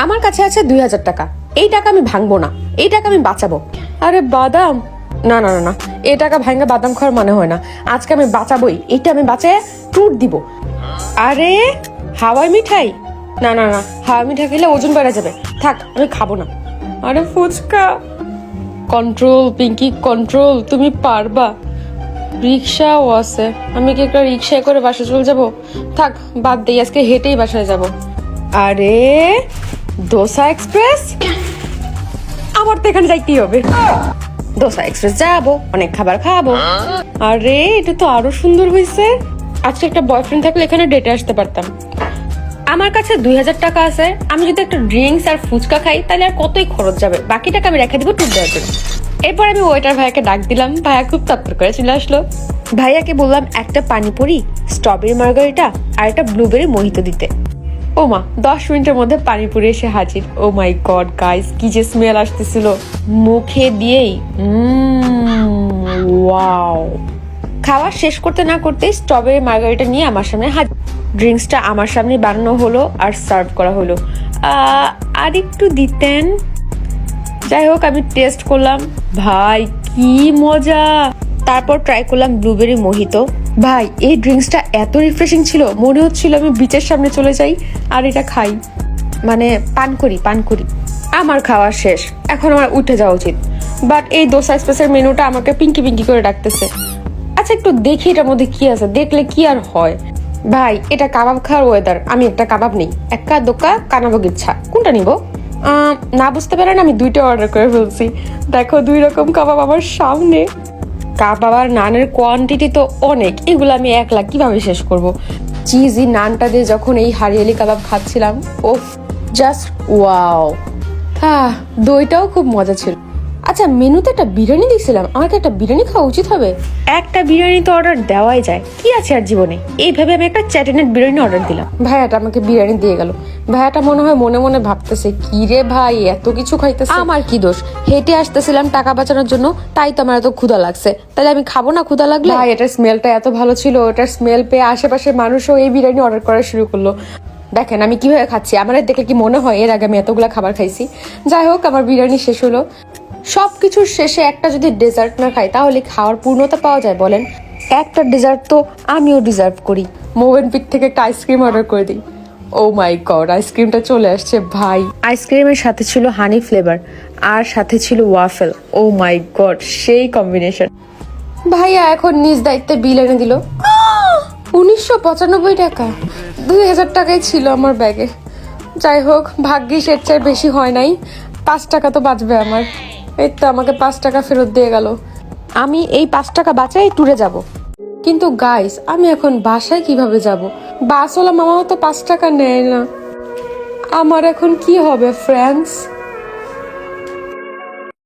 আমার কাছে আছে 2000 টাকা, এই টাকা আমি ভাঙবো না, এই টাকা আমি বাঁচাবো। আরে বাদাম, না না না না, এই টাকা ভাঙা বাদাম খাওয়ার মানে হয় না। আজকে আমি বাঁচাবোই, এইটা আমি বাঁচায় ট্যুর দিব। আরে হাওয়াই মিঠাই, না না না, হাওয়াই মিঠাই খেলে ওজন বেড়ে যাবে, থাক আমি খাবো না। আরে ফুচকা, কন্ট্রোল পিঙ্কি কন্ট্রোল, তুমি পারবা। রিক্সাও আছে, আমি কি একটা রিক্সায় করে বাসা চলে যাবো? থাক বাদ দেই, আজকে হেঁটেই বাসায় যাব। আরে দোসা এক্সপ্রেস, আমার তো এখানে যাইতেই হবে। দোসা এক্সপ্রেস যাবো, অনেক খাবার খাবো। আরে এটা তো আরো সুন্দর হয়েছে। আজকে একটা বয়ফ্রেন্ড থাকলে এখানে ডেটে আসতে পারতাম। আমার কাছে 2000 টাকা আছে, আমি যদি একটা ড্রিঙ্কস আর ফুচকা খাই তাহলে আর কতই খরচ যাবে, বাকি টাকা আমি রেখে দিব ট্যুর দেওয়ার জন্য। এরপর আমি ওয়েটার ভাইয়াকে ডাক দিলাম, ভাইয়া খুব তৎপর করে চলে আসলো। ভাইয়াকে বললাম একটা পানিপুরি, স্ট্রবেরি মার্গারিটা আর একটা ব্লুবেরি মোহিতো দিতে। ও মা, 10 মিনিটের মধ্যে পানিপুরি এসে হাজির। ও মাই গড গাইস, কি যে স্মেল আসতেছিল মুখে দিয়েই। ওয়াও। খাওয়া শেষ করতে না করতে স্ট্রবেরি মার্গারিটা নিয়ে আমার সামনে হাজির। ড্রিঙ্কসটা আমার সামনে বানানো হলো আর সার্ভ করা হলো। আর একটু দিতেন। যাই হোক, আমি টেস্ট করলাম, ভাই কি মজা। তারপর ট্রাই করলাম ব্লুবেরি মোহিতো। ভাই এই ড্রিঙ্কসটা এত রিফ্রেশিং ছিল, মনে হচ্ছিল আমি বিচের সামনে চলে যাই আর এটা খাই, মানে পান করি। আমার খাওয়া শেষ, এখন আমার উঠে যাওয়া উচিত। বাট এই দোসা স্পেসের মেনুটা আমাকে পিঙ্কি করে ডাকতেছে। আচ্ছা একটু দেখি এটার মধ্যে কি আছে, দেখলে কি আর হয়। ভাই এটা কাবাব খাওয়ার ওয়েদার, আমি একটা কাবাব নেই, একা দোকা কানাবগ ইচ্ছা, কোনটা নিব? না বুঝতে পারেন আমি 2টা অর্ডার করে ফেলছি। দেখো 2 রকম কাবাব আমার সামনে। কাবাব আর নানের কোয়ান্টিটি তো অনেক, এগুলো আমি একলা কিভাবে শেষ করব। চিজি নানটা দিয়ে যখন এই হারিয়ালি কাবাব খাচ্ছিলাম, ওফ জাস্ট ওয়াও। দইটাও খুব মজা ছিল। আচ্ছা মেনুতে একটা বিরিয়ানি দিয়েছিলাম, আমাকে একটা বিরিয়ানি খাওয়া উচিত হবে। একটা বিরিয়ানি তো অর্ডার দেওয়াই যায়, কি আছে আর জীবনে। এইভাবে আমি একটা চ্যাটিনেট বিরিয়ানি অর্ডার দিলাম। ভাইয়াটা আমাকে বিরিয়ানি দিয়ে গেল। ভাইয়াটা মনে হয় মনে মনে ভাবতেছে, কি রে ভাই এত কিছু খাইতেছে, আমার কি দোষ? হেঁটে আসতেছিলাম টাকা বাঁচানোর জন্য, তাই তো আমার এত ক্ষুধা লাগছে, তাহলে আমি খাবো না ক্ষুধা লাগলে? ভাই এটার স্মেলটা এত ভালো ছিল, এটার স্মেল পেয়ে আশেপাশের মানুষও এই বিরিয়ানি অর্ডার করা শুরু করলো। দেখেন আমি কিভাবে খাচ্ছি, আমার দেখে কি মনে হয় এর আগে আমি এতগুলা খাবার খাইছি? যাই হোক, আমার বিরিয়ানি শেষ হলো। সবকিছুর শেষে একটা যদি ডেজার্ট না খাই তাহলে খাওয়ার পূর্ণতা পাওয়া যায় বলেন? একটা ডেজার্ট তো আমিও ডিজার্ভ করি। মোভেনপিক থেকে একটা আইসক্রিম অর্ডার করে দিই। ও মাই গড, আইসক্রিমটা চলে আসছে ভাই। আইসক্রিমের সাথে ছিল হানি ফ্লেভার আর সাথে ছিল ওয়াফেল। ও মাই গড, সেই কম্বিনেশন। ভাইয়া এখন নিজ দায়িত্বে বিল এনে দিল। 1995 টাকা, 2000 টাকাই ছিল আমার ব্যাগে। যাই হোক, ভাগ্যিস এর চেয়ে বেশি হয় নাই, 5 টাকা তো বাঁচবে আমার। এই তো আমাকে 5 টাকা ফেরত দিয়ে গেল। আমি এই 5 টাকা বাঁচাই ট্যুরে যাব। কিন্তু গাইস, আমি এখন বাসায় কিভাবে যাব? বাসওয়ালা মামাও তো 5 টাকা নেয় না। আমার এখন কি হবে ফ্রেন্ডস?